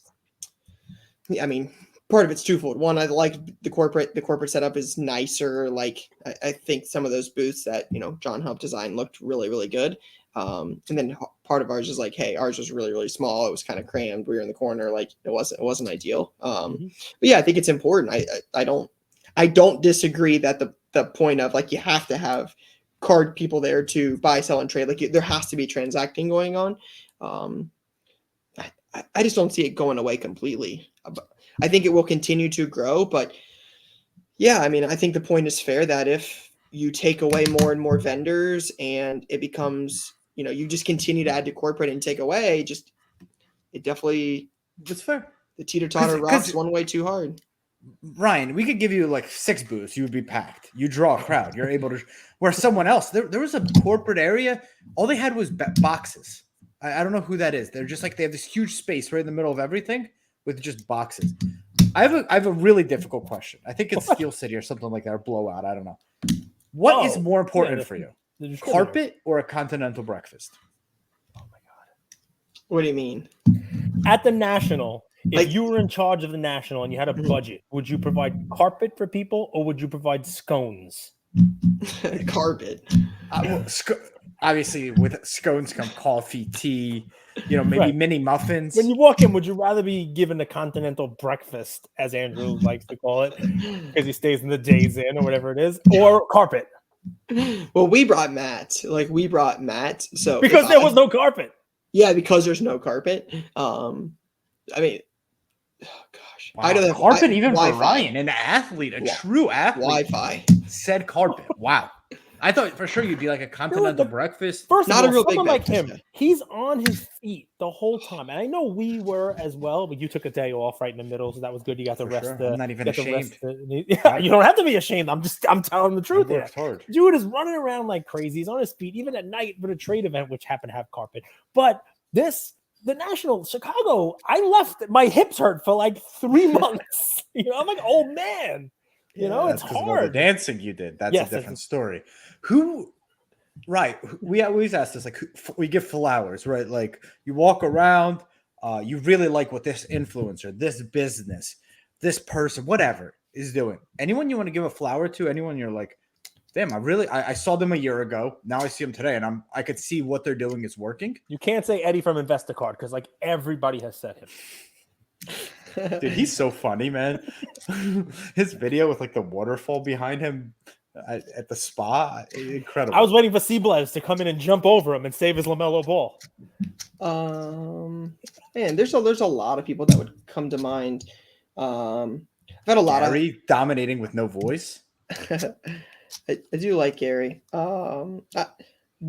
part of it's twofold. One, I like the corporate setup is nicer. Like I think some of those booths that, John helped design looked really, really good. And then part of ours is like, hey, ours was really, really small. It was kind of crammed. We were in the corner. Like it wasn't ideal. But yeah, I think it's important. I don't disagree that the point of like, you have to have card people there to buy, sell, and trade. Like there has to be transacting going on. I just don't see it going away completely. I think it will continue to grow, but yeah, I think the point is fair that if you take away more and more vendors and it becomes, you just continue to add to corporate and take away, that's fair. The teeter-totter rocks one way too hard. Ryan, we could give you like 6 booths. You would be packed. You draw a crowd. You're able to, where someone else, there was a corporate area. All they had was boxes. I don't know who that is. They're just like, they have this huge space right in the middle of everything with just boxes. I have a really difficult question. I think it's Steel City or something like that, or Blowout. I don't know. What is more important for you? Carpet or a continental breakfast? Oh my God. What do you mean? At the National, if you were in charge of the National and you had a budget, would you provide carpet for people or would you provide scones? Carpet. Obviously, with scones come coffee, tea, maybe mini muffins. When you walk in, would you rather be given a continental breakfast, as Andrew likes to call it, because he stays in the Days Inn or whatever it is, or carpet? Well, we brought mats. So because there was no carpet. Yeah, because there's no carpet. Oh gosh, wow. I don't know. Carpet even for Ryan, an athlete, true athlete. Wi-Fi said carpet. Wow. I thought for sure you'd be like a continental breakfast. First of all, someone like him, he's on his feet the whole time. And I know we were as well, but you took a day off right in the middle, so that was good. You got to rest. Sure. I'm not even ashamed. Yeah, you don't have to be ashamed. I'm telling the truth here. Hard. Dude is running around like crazy. He's on his feet, even at night for a trade event, which happened to have carpet. But the National Chicago, I left. My hips hurt for like 3 months. I'm like, oh man. It's hard. The dancing you did. That's a different story. We always ask this, like, we give flowers, right? Like, you walk around, you really like what this influencer, this business, this person, whatever is doing. Anyone you want to give a flower to, anyone you're like, damn, I saw them a year ago. Now I see them today, and I could see what they're doing is working. You can't say Eddie from InvestaCard because, like, everybody has said him. Dude, he's so funny, man. His video with like the waterfall behind him. at the spa. Incredible. I was waiting for Seablez to come in and jump over him and save his LaMelo Ball. Man, there's a lot of people that would come to mind. I've had a lot Gary dominating with no voice. I do like Gary.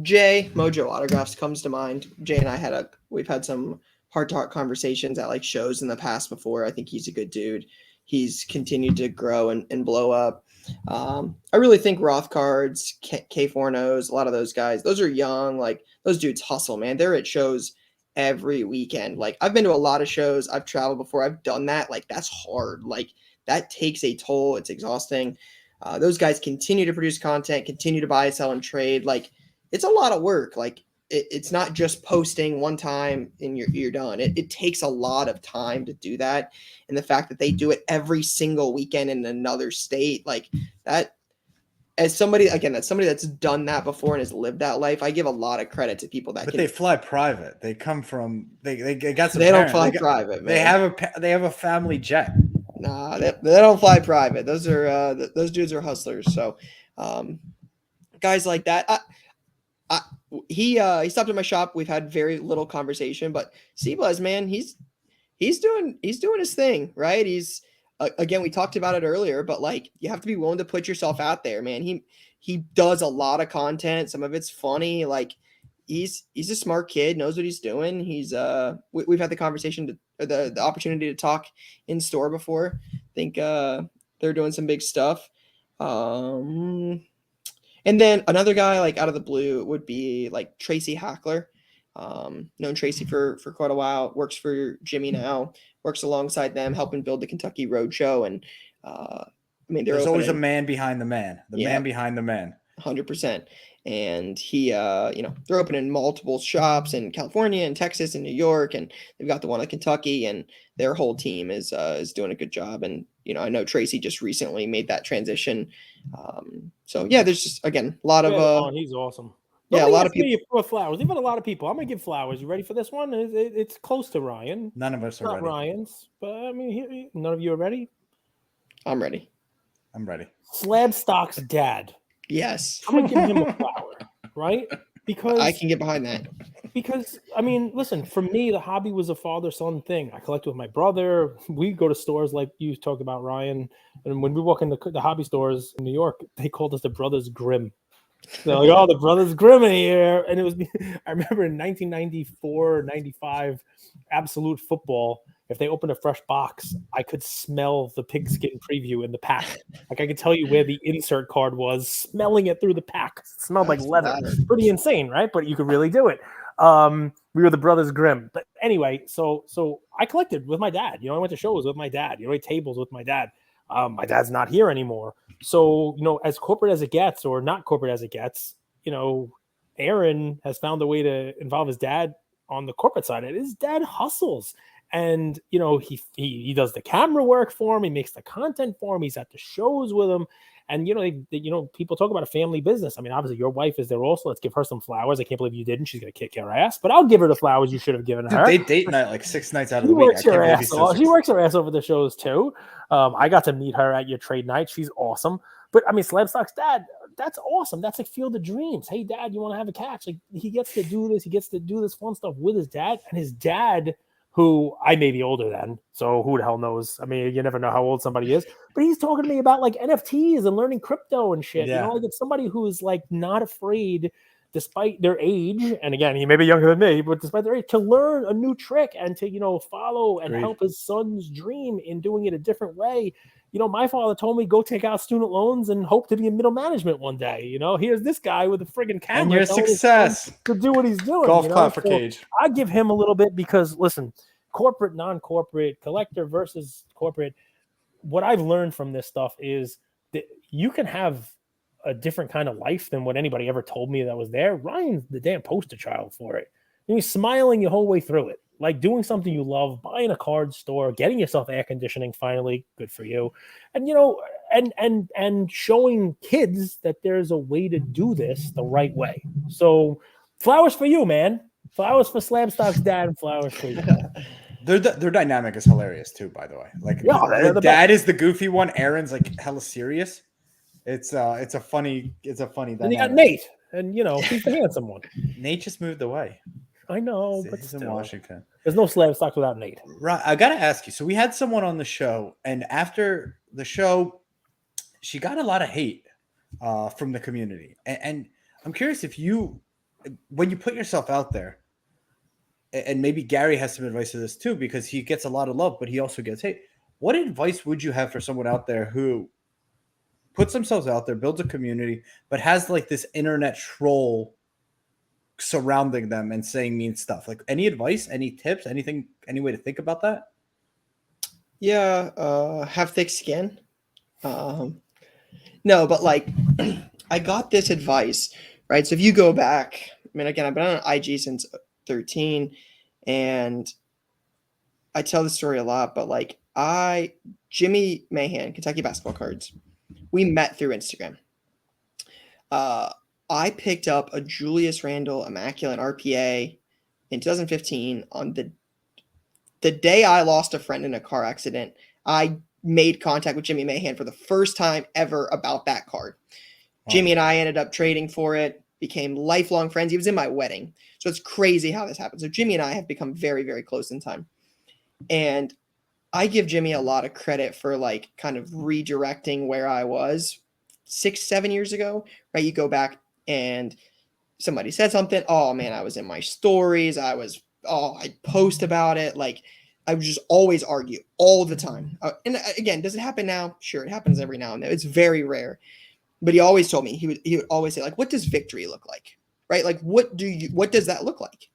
Jay Mojo Autographs comes to mind. Jay and I we've had some hard talk conversations at like shows in the past before. I think he's a good dude. He's continued to grow and blow up. I really think Roth Cards, K4Nos, a lot of those guys, those are young. Like those dudes hustle, man. They're at shows every weekend. Like I've been to a lot of shows. I've traveled before. I've done that. Like that's hard. Like that takes a toll. It's exhausting. Those guys continue to produce content, continue to buy, sell, and trade. Like it's a lot of work. Like it's not just posting one time and you're done. It takes a lot of time to do that. And the fact that they do it every single weekend in another state, like that, as somebody, again, that's somebody that's done that before and has lived that life. I give a lot of credit to people that But they fly private. They come from, they got some, they don't fly private, man. They have a family jet. Nah, they don't fly private. Those those dudes are hustlers. So, guys like that, he stopped at my shop. We've had very little conversation, but Seablez, man, he's doing his thing, right? He's again, we talked about it earlier, but like you have to be willing to put yourself out there, man. He does a lot of content. Some of it's funny. Like he's a smart kid, knows what he's doing. He's we've had the conversation the opportunity to talk in store before. I think they're doing some big stuff. And then another guy like out of the blue would be like Tracy Hackler. Known Tracy for quite a while, works for Jimmy now, works alongside them, helping build the Kentucky Roadshow. And I mean, there's always a man behind the man, man behind the man. 100%. And he, they're opening multiple shops in California and Texas and New York, and they've got the one in Kentucky, and their whole team is doing a good job. And, I know Tracy just recently made that transition. So yeah, there's just, again, a lot of, he's awesome. Yeah, a lot of people for flowers. Even a lot of people. I'm gonna give flowers. You ready for this one? It's close to Ryan. None of us are ready. Ryan's, but I mean, none of you are ready. I'm ready. Slabstock's dad. Yes, I'm gonna give him a flower, right? Because I can get behind that. Because I mean, listen, for me, the hobby was a father-son thing. I collect with my brother. We go to stores like you talked about, Ryan, and when we walk in the hobby stores in New York, they called us the Brothers Grimm. They're like, oh, the Brothers Grimm in here. And it was, I remember in 1994, 95, Absolute Football, if they opened a fresh box, I could smell the pigskin preview in the pack. Like I could tell you where the insert card was, smelling it through the pack. It smelled like leather. Pretty insane, right? But you could really do it. We were the Brothers Grimm. But anyway, so I collected with my dad. I went to shows with my dad. I tables with my dad. My dad's not here anymore. So, as corporate as it gets or not corporate as it gets, Aaron has found a way to involve his dad on the corporate side. And his dad hustles. And, he does the camera work for him. He makes the content for him. He's at the shows with him. And, people talk about a family business. I mean, obviously your wife is there also. Let's give her some flowers. I can't believe you didn't. She's going to kick your ass. But I'll give her the flowers you should have given her. They date night like 6 nights out of the week. She works her ass over the shows too. I got to meet her at your trade night. She's awesome. But, I mean, Slabstock's dad, that's awesome. That's like Field of Dreams. Hey, Dad, you want to have a catch? Like, he gets to do this. He gets to do this fun stuff with his dad. And his dad, who I may be older than, so who the hell knows? I mean, you never know how old somebody is. But he's talking to me about like NFTs and learning crypto and shit. Yeah. Like it's somebody who's like not afraid, despite their age. And again, he may be younger than me, but despite their age, to learn a new trick and to follow and help his son's dream in doing it a different way. My father told me go take out student loans and hope to be in middle management one day. Here's this guy with a friggin' camera. And your success to do what he's doing. Golf clap for Cage. I give him a little bit because listen, corporate, non-corporate, collector versus corporate. What I've learned from this stuff is that you can have a different kind of life than what anybody ever told me that was there. Ryan's the damn poster child for it. You're smiling your whole way through it. Like doing something you love, buying a card store, getting yourself air conditioning finally, good for you. And and showing kids that there's a way to do this the right way. So flowers for you, man. Flowers for Slabstock's dad and flowers for you. Their dynamic is hilarious too, by the way. Like the dad is the goofy one, Aaron's like hella serious. It's a funny And dynamic. you got Nate, and he's the handsome one. Nate just moved away. I know, but He's still, in Washington. There's no slab stocks without Nate. Right. I gotta ask you. So we had someone on the show, and after the show, she got a lot of hate from the community. And I'm curious if when you put yourself out there, and maybe Gary has some advice to this too, because he gets a lot of love, but he also gets hate. What advice would you have for someone out there who puts themselves out there, builds a community, but has like this internet troll surrounding them and saying mean stuff? Like, any advice, any tips, anything, any way to think about that? Yeah, have thick skin. No, but like I got this advice, right? So if you go back, I mean, again, I've been on IG since 13, and I tell the story a lot, but like Jimmy Mahan, Kentucky Basketball Cards, we met through Instagram. I picked up a Julius Randle Immaculate RPA in 2015 on the day I lost a friend in a car accident. I made contact with Jimmy Mahan for the first time ever about that card. Wow. Jimmy and I ended up trading for it, became lifelong friends. He was in my wedding. So it's crazy how this happened. So Jimmy and I have become very, very close in time. And I give Jimmy a lot of credit for like kind of redirecting where I was 6-7 years ago, right? You go back and somebody said something. Oh man, I was in my stories. I'd post about it. Like, I would just always argue all the time. And again, does it happen now? Sure, it happens every now and then. It's very rare. But he always told me, he would always say, like, what does victory look like? Right? Like, what does that look like?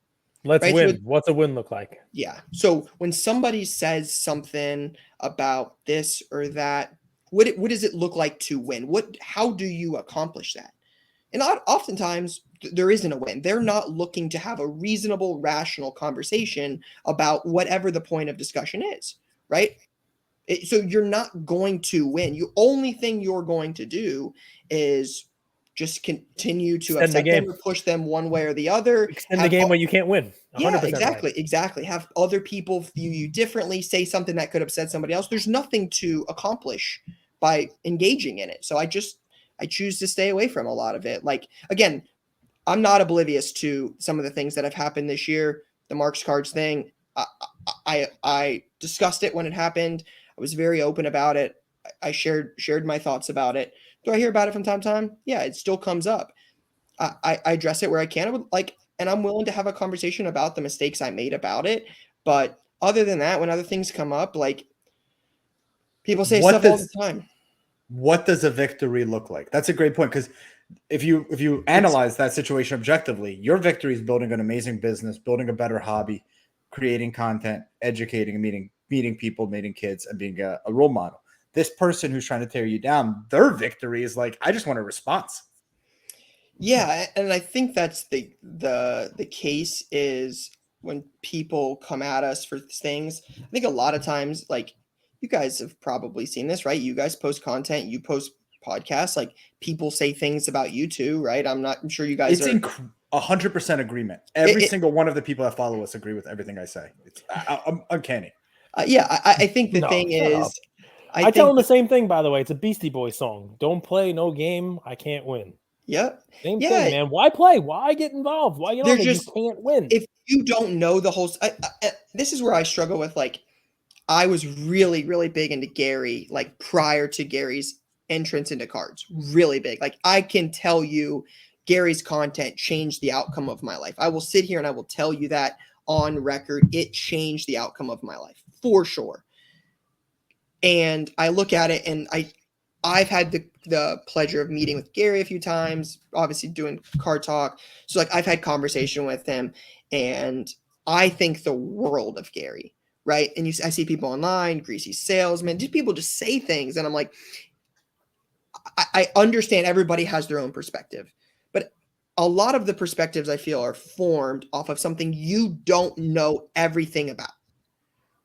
Let's right? win. So what's a win look like? Yeah. So when somebody says something about this or that, what does it look like to win? How do you accomplish that? And oftentimes there isn't a win. They're not looking to have a reasonable, rational conversation about whatever the point of discussion is, right? So you're not going to win. The only thing you're going to do is just continue to upset them or push them one way or the other. Extend the game when you can't win. 100% Yeah, exactly. Right. Exactly. Have other people view you differently, say something that could upset somebody else. There's nothing to accomplish by engaging in it. So I choose to stay away from a lot of it. Like, again, I'm not oblivious to some of the things that have happened this year. The Marks Cards thing, I discussed it when it happened. I was very open about it. I shared my thoughts about it. Do I hear about it from time to time? Yeah, it still comes up. I address it where I can. And I'm willing to have a conversation about the mistakes I made about it. But other than that, when other things come up, like, people say stuff all the time. What does a victory look like? That's a great point, because if you analyze that situation objectively, your victory is building an amazing business, building a better hobby, creating content, educating, meeting people, meeting kids, and being a role model. This person who's trying to tear you down, their victory is like, I just want a response. Yeah, and I think that's the case is when people come at us for things. I think a lot of times, like, you guys have probably seen this, right? You guys post content, you post podcasts, like, people say things about you too, right? I'm sure you guys it's 100% agreement. Every single one of the people that follow us agree with everything I say. It's uncanny. Yeah, I think the thing is, I tell them the same thing, by the way. It's a Beastie Boys song. Don't play no game, I can't win. Yep. Same thing, man. Why play? Why get involved? Why you can't win? If you don't know the whole, this is where I struggle with. Like, I was really, really big into Gary, like, prior to Gary's entrance into cards. Really big. Like, I can tell you, Gary's content changed the outcome of my life. I will sit here and I will tell you that on record. It changed the outcome of my life for sure. And I look at it, and I've had the pleasure of meeting with Gary a few times, obviously doing card talk. So, like, I've had conversation with him, and I think the world of Gary, right? And I see people online, greasy salesman, just people just say things. And I'm like, I understand everybody has their own perspective, but a lot of the perspectives I feel are formed off of something you don't know everything about.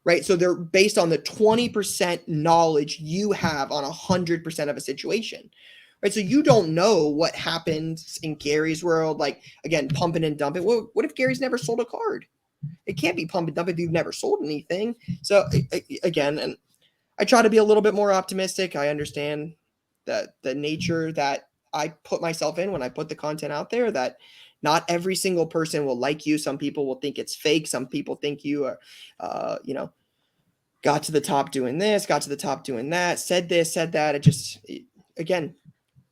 Right. So they're based on the 20% knowledge you have on 100% of a situation. Right. So you don't know what happens in Gary's world. Like, again, pumping and dumping. Well, what if Gary's never sold a card? It can't be pump and dump if you've never sold anything. So again, and I try to be a little bit more optimistic. I understand the nature that I put myself in when I put the content out there, that not every single person will like you. Some people will think it's fake. Some people think you are, got to the top doing this, got to the top doing that, said this, said that. Again,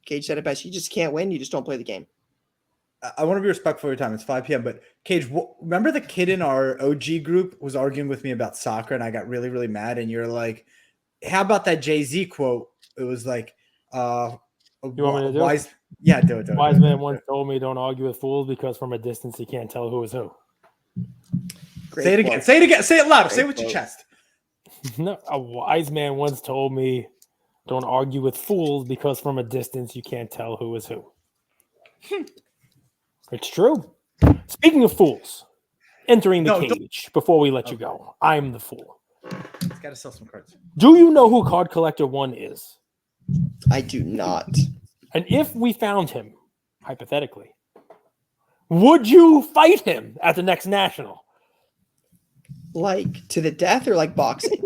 Cage said it best. You just can't win. You just don't play the game. I want to be respectful of your time. It's 5 p.m. But Cage, remember the kid in our OG group was arguing with me about soccer, and I got really, really mad. And you're like, "How about that Jay-Z quote?" It was like, "You want me to do wise, yeah, do it. Wise man once told me, don't argue with fools because from a distance you can't tell who is who." Say it again. Say it again. Say it louder. Say it with your chest. No, a wise man once told me, don't argue with fools because from a distance you can't tell who is who. It's true. Speaking of fools, entering the cage before we let you go. I'm the fool. It's got to sell some cards. Do you know who CardCollector2 is? I do not. And if we found him, hypothetically, would you fight him at the next national? Like to the death or like boxing?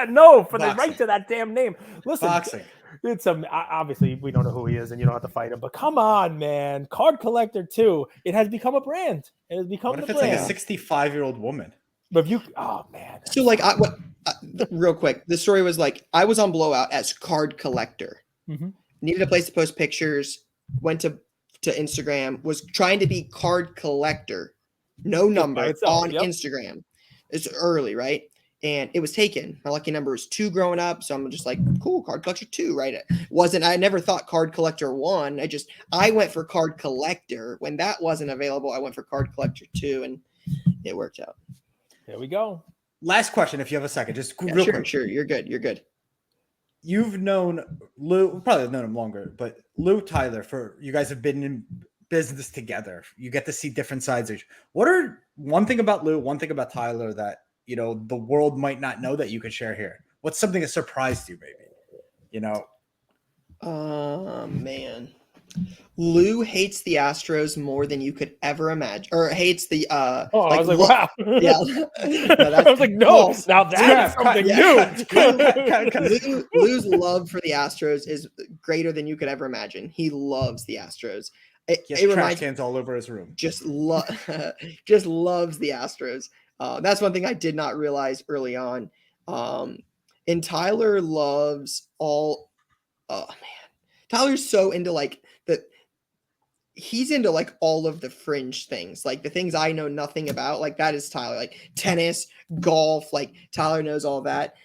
No, for the right to that damn name. Listen, boxing. It's obviously we don't know who he is, and you don't have to fight him. But come on, man, CardCollector2. It has become a brand. It has become. What if it's like a 65-year-old woman? But if you, oh man. So like, real quick, the story was like I was on Blowout as card collector. Mm-hmm. Needed a place to post pictures. Went to Instagram. Was trying to be card collector. No number on Instagram. It's early, right? And it was taken. My lucky number was 2 growing up. So I'm just like, cool, card collector 2, right? I never thought card collector 1. I went for card collector. When that wasn't available, I went for card collector 2 and it worked out. There we go. Last question, if you have a second, just real quick. Sure. You're good. You've known Lou, probably have known him longer, but Lou, Tyler, you guys have been in business together. You get to see different sides of each. What are one thing about Lou, one thing about Tyler that the world might not know that you could share here? What's something that surprised you, maybe? Man. Lou hates the Astros more than you could ever imagine, or hates the I was like, wow. Yeah. I was like, no, now that's something new. Lou's love for the Astros is greater than you could ever imagine. He loves the Astros. It trash cans all over his room. Just loves the Astros. That's one thing I did not realize early on. And Tyler loves all. Oh man, Tyler's so into he's into all of the fringe things, like the things I know nothing about. Like that is Tyler, like tennis, golf. Like Tyler knows all that.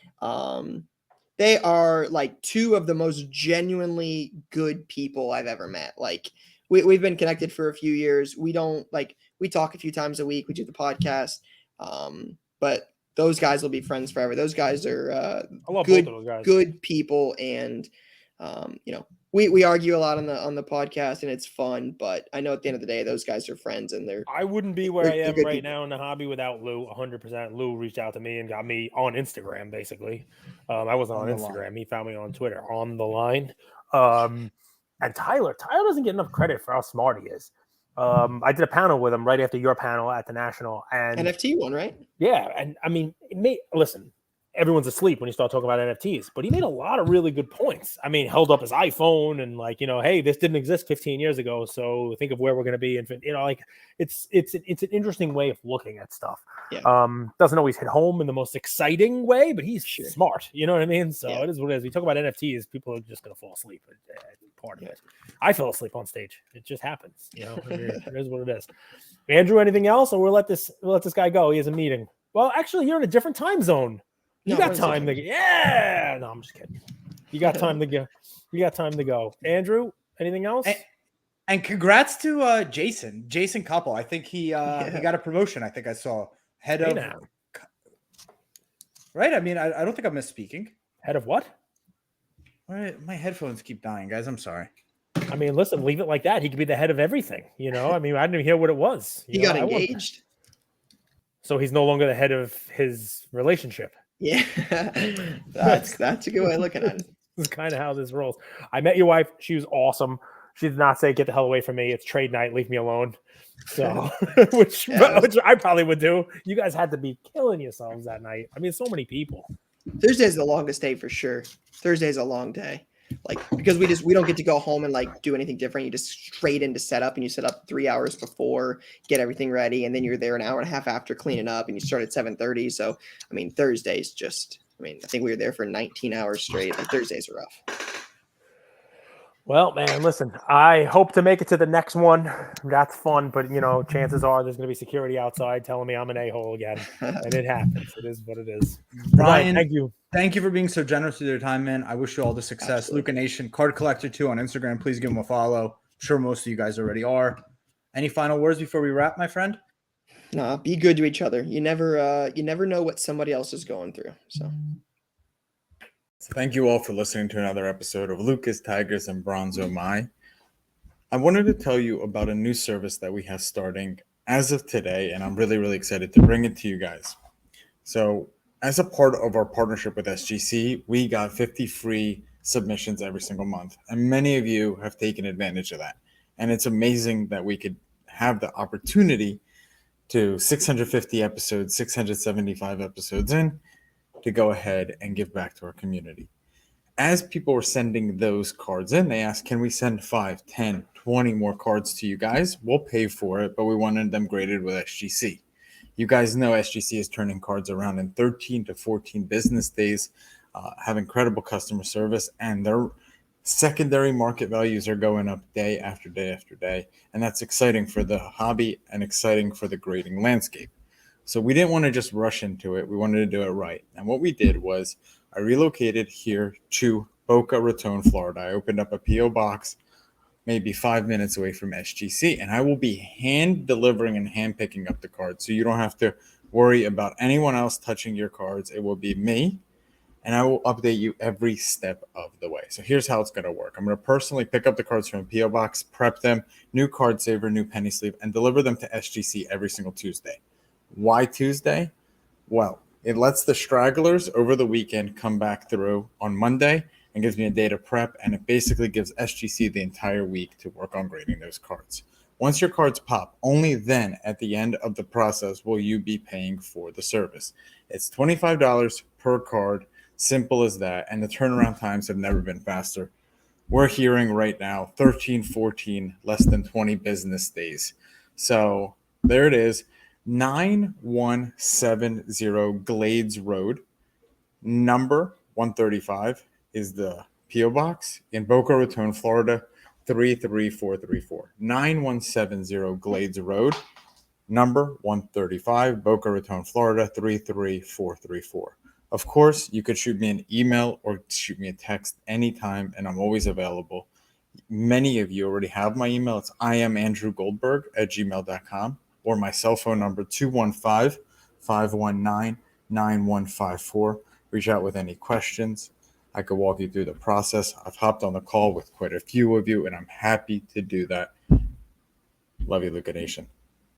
They are like 2 of the most genuinely good people I've ever met. Like we've been connected for a few years. We talk a few times a week. We do the podcast. But those guys will be friends forever. Those guys are good people, and we argue a lot on the podcast, and it's fun. But I know at the end of the day, those guys are friends, and I wouldn't be where I am right now in the hobby without Lou. 100%. Lou reached out to me and got me on Instagram. Basically, I wasn't on Instagram. He found me on Twitter. On the line, and Tyler doesn't get enough credit for how smart he is. I did a panel with him right after your panel at the National, and NFT one, right? Yeah, and I mean, listen, everyone's asleep when you start talking about NFTs, but he made a lot of really good points. I mean, held up his iPhone and hey, this didn't exist 15 years ago, so think of where we're going to be. And it's an interesting way of looking at stuff. Yeah. Doesn't always hit home in the most exciting way, but he's smart. You know what I mean? So It is what it is. We talk about NFTs, people are just going to fall asleep. Part of it. I fell asleep on stage. It just happens. It is what it is. Andrew, anything else, or we'll let this guy go? He has a meeting. Well, actually, you're in a different time zone. You got time to no, I'm just kidding. You got time to go. You got time to go. Andrew, anything else? And congrats to Jason Koppel. I think he got a promotion. I think I saw head of right. I mean, I don't think I'm misspeaking. Head of what? My headphones keep dying, guys. I'm sorry. I mean, listen, leave it like that. He could be the head of everything. I mean, I didn't even hear what it was. He got engaged. So he's no longer the head of his relationship. Yeah, that's a good way of looking at it. This is kind of how this rolls. I met your wife. She was awesome. She did not say, "Get the hell away from me. It's trade night. Leave me alone." So, which I probably would do. You guys had to be killing yourselves that night. I mean, so many people. Thursday's the longest day for sure. Thursday's a long day. like, because we don't get to go home and like do anything different. You just straight into setup, and you set up 3 hours before, get everything ready, and then you're there an hour and a half after cleaning up, and you start at 7:30. So I mean, Thursdays just, I mean, I think we were there for 19 hours straight. Like, Thursdays are rough. Well, man, listen, I hope to make it to the next one. That's fun, but chances are there's going to be security outside telling me I'm an a-hole again, and it happens. It is what it is. Ryan, thank you. Thank you for being so generous with your time, man. I wish you all the success. Absolutely. Luca Nation, CardCollector2 on Instagram. Please give him a follow. I'm sure most of you guys already are. Any final words before we wrap, my friend? Nah, be good to each other. You never know what somebody else is going through. So thank you all for listening to another episode of Lucas, Tigers, and Bronzo My. I wanted to tell you about a new service that we have starting as of today, and I'm really, really excited to bring it to you guys. So as a part of our partnership with SGC, we got 50 free submissions every single month, and many of you have taken advantage of that. And it's amazing that we could have the opportunity to 650 episodes, 675 episodes in, to go ahead and give back to our community. As people were sending those cards in, they asked, can we send 5, 10, 20 more cards to you guys? We'll pay for it, but we wanted them graded with SGC. You guys know SGC is turning cards around in 13 to 14 business days, have incredible customer service, and their secondary market values are going up day after day after day. And that's exciting for the hobby and exciting for the grading landscape. So we didn't want to just rush into it. We wanted to do it right. And what we did was I relocated here to Boca Raton, Florida. I opened up a P.O. box maybe 5 minutes away from SGC, and I will be hand delivering and hand picking up the cards. So you don't have to worry about anyone else touching your cards. It will be me, and I will update you every step of the way. So here's how it's going to work. I'm going to personally pick up the cards from a P.O. box, prep them, new card saver, new penny sleeve, and deliver them to SGC every single Tuesday. Why Tuesday? Well, it lets the stragglers over the weekend come back through on Monday and gives me a day to prep, and it basically gives SGC the entire week to work on grading those cards. Once your cards pop, only then at the end of the process will you be paying for the service. It's $25 per card, simple as that, and the turnaround times have never been faster. We're hearing right now 13, 14, less than 20 business days. So there it is. 9170 Glades Road, number 135 is the P.O. Box in Boca Raton, Florida, 33434. 9170 Glades Road, number 135, Boca Raton, Florida, 33434. Of course, you could shoot me an email or shoot me a text anytime, and I'm always available. Many of you already have my email. It's iamandrewgoldberg@gmail.com. or my cell phone number, 215-519-9154. Reach out with any questions. I could walk you through the process. I've hopped on the call with quite a few of you, and I'm happy to do that. Love you, Luca Nation.